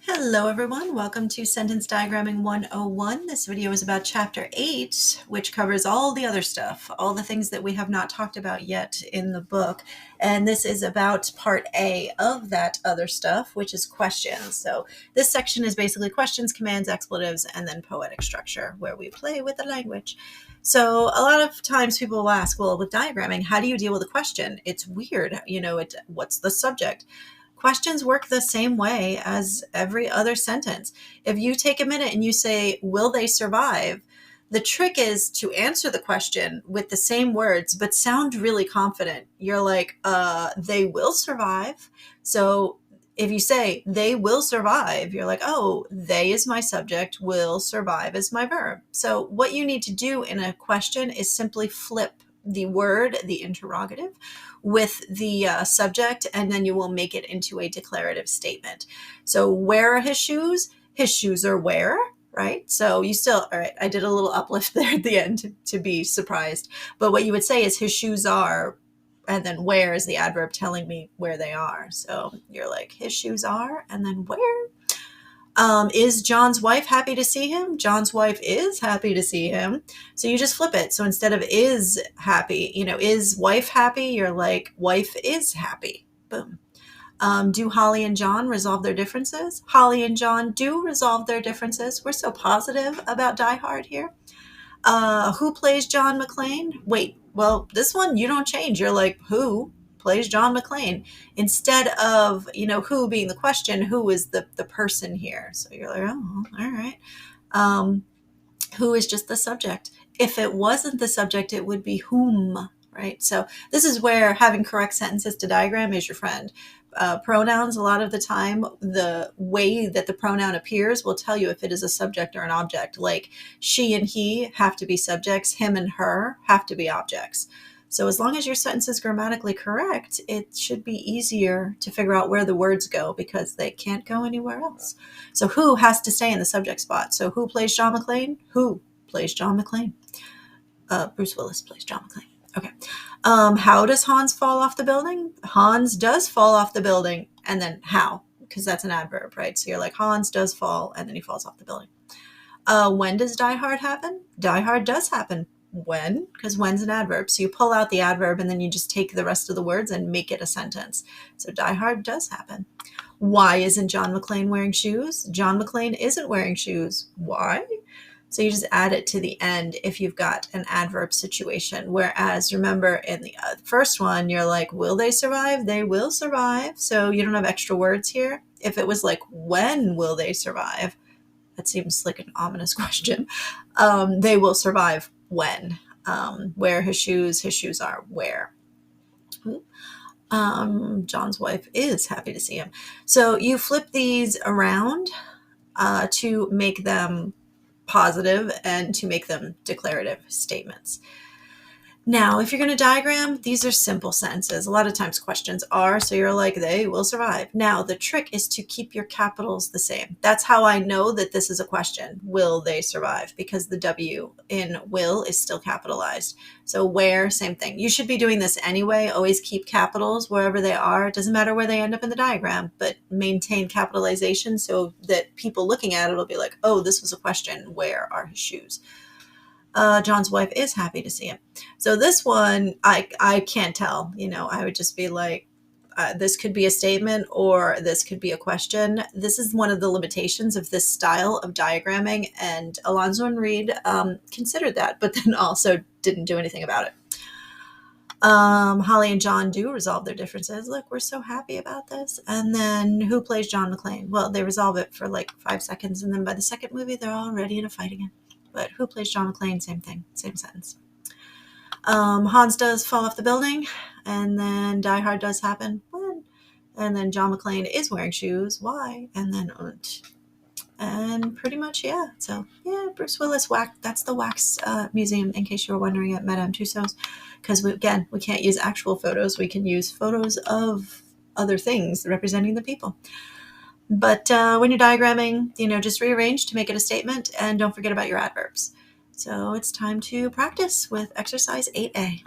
Hello everyone, welcome to Sentence Diagramming 101. This video is about Chapter 8, which covers all the other stuff, all the things that we have not talked about yet in the book. And this is about Part A of that other stuff, which is questions. So this section is basically questions, commands, expletives, and then poetic structure, where we play with the language. So a lot of times people will ask, well, with diagramming, how do you deal with a question? It's weird, what's the subject? Questions work the same way as every other sentence. If you take a minute and you say, will they survive? The trick is to answer the question with the same words, but sound really confident. You're like, they will survive. So if you say they will survive, you're like, oh, they is my subject, will survive is my verb. So what you need to do in a question is simply flip the word, the interrogative, with the subject, and then you will make it into a declarative statement. So where are his shoes? His shoes are where, right? So you still, all right, I did a little uplift there at the end to be surprised. But what you would say is his shoes are, and then where is the adverb telling me where they are. So you're like, his shoes are, and then where? Is John's wife happy to see him? John's wife is happy to see him. So you just flip it. So instead of is happy, is wife happy? You're like, wife is happy. Boom. Do Holly and John resolve their differences? Holly and John do resolve their differences. We're so positive about Die Hard here. Who plays John McClane? Wait, well, this one you don't change. You're like, who plays John McClane? Instead of, who being the question, who is the person here? So you're like, oh, all right. Who is just the subject. If it wasn't the subject, it would be whom, right? So this is where having correct sentences to diagram is your friend. Pronouns, a lot of the time, the way that the pronoun appears will tell you if it is a subject or an object. Like she and he have to be subjects, him and her have to be objects. So as long as your sentence is grammatically correct, it should be easier to figure out where the words go because they can't go anywhere else. So who has to stay in the subject spot? So who plays John McClane? Who plays John McClane? Bruce Willis plays John McClane. Okay. How does Hans fall off the building? Hans does fall off the building. And then how? Because that's an adverb, right? So you're like, Hans does fall, and then he falls off the building. When does Die Hard happen? Die Hard does happen. When? Because when's an adverb. So you pull out the adverb, and then you just take the rest of the words and make it a sentence. So Die Hard does happen. Why isn't John McClane wearing shoes? John McClane isn't wearing shoes. Why? So you just add it to the end if you've got an adverb situation. Whereas remember in the first one, you're like, will they survive? They will survive. So you don't have extra words here. If it was like, when will they survive? That seems like an ominous question. They will survive when. Where his shoes are where. John's wife is happy to see him. So you flip these around to make them positive and to make them declarative statements. Now, if you're going to diagram, these are simple sentences. A lot of times questions are, so you're like, they will survive. Now, the trick is to keep your capitals the same. That's how I know that this is a question. Will they survive? Because the W in will is still capitalized. So where, same thing. You should be doing this anyway. Always keep capitals wherever they are. It doesn't matter where they end up in the diagram, but maintain capitalization so that people looking at it will be like, oh, this was a question. Where are his shoes? John's wife is happy to see him. So this one, I can't tell. I would just be like, this could be a statement or this could be a question. This is one of the limitations of this style of diagramming, and Alonzo and Reed considered that, but then also didn't do anything about it. Holly and John do resolve their differences. Look, we're so happy about this. And then who plays John McClane? Well, they resolve it for like 5 seconds, and then by the second movie, they're already in a fight again. But who plays John McClane? Same thing, same sentence. Hans does fall off the building, and then Die Hard does happen. When? And then John McClane is wearing shoes. Why? And then and pretty much, yeah. So yeah, Bruce Willis wax. That's the wax museum, in case you were wondering, at Madame Tussauds. Because we can't use actual photos. We can use photos of other things representing the people. But when you're diagramming, just rearrange to make it a statement, and don't forget about your adverbs. So it's time to practice with exercise 8A.